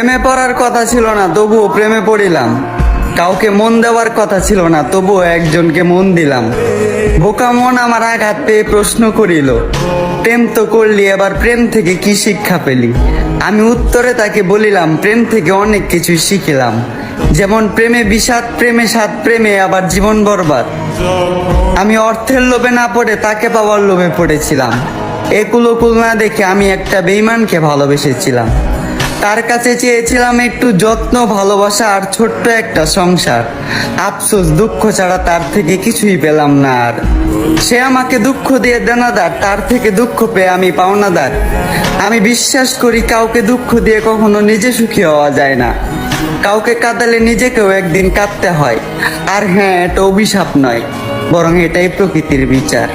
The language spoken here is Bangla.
প্রেমে পড়ার কথা ছিল না তবুও প্রেমে পড়িলাম, কাউকে মন দেওয়ার কথা ছিল না তবুও একজনকে মন দিলাম। বোকা মন আমার আঘাত পেয়ে প্রশ্ন করিল, প্রেম তো করলি, এবার প্রেম থেকে কি শিক্ষা পেলি? আমি উত্তরে তাকে বলিলাম, প্রেম থেকে অনেক কিছুই শিখিলাম, যেমন প্রেমে বিষাদ, প্রেমে স্বাদ, প্রেমে আবার জীবন বরবাদ। আমি অর্থের লোভে না পড়ে তাকে পাওয়ার লোভে পড়েছিলাম। একুলোকুল না দেখে আমি একটা বেঈমানকে ভালোবেসেছিলাম। তার কাছে চেয়েছিলাম একটু যত্ন, ভালোবাসা আর ছোট্ট একটা সংসার। আফসোস, দুঃখ ছাড়া তার থেকে কিছুই পেলাম না আর। সে আমাকে দুঃখ দিয়ে দেনাদার, তার থেকে দুঃখ পেয়ে আমি পাওনাদার। আমি বিশ্বাস করি কাউকে দুঃখ দিয়ে কখনো নিজে সুখী হওয়া যায় না। কাউকে কাঁদালে নিজেকেও একদিন কাঁদতে হয়। আর হ্যাঁ, এটা অভিশাপ নয়, বরং এটাই প্রকৃতির বিচার।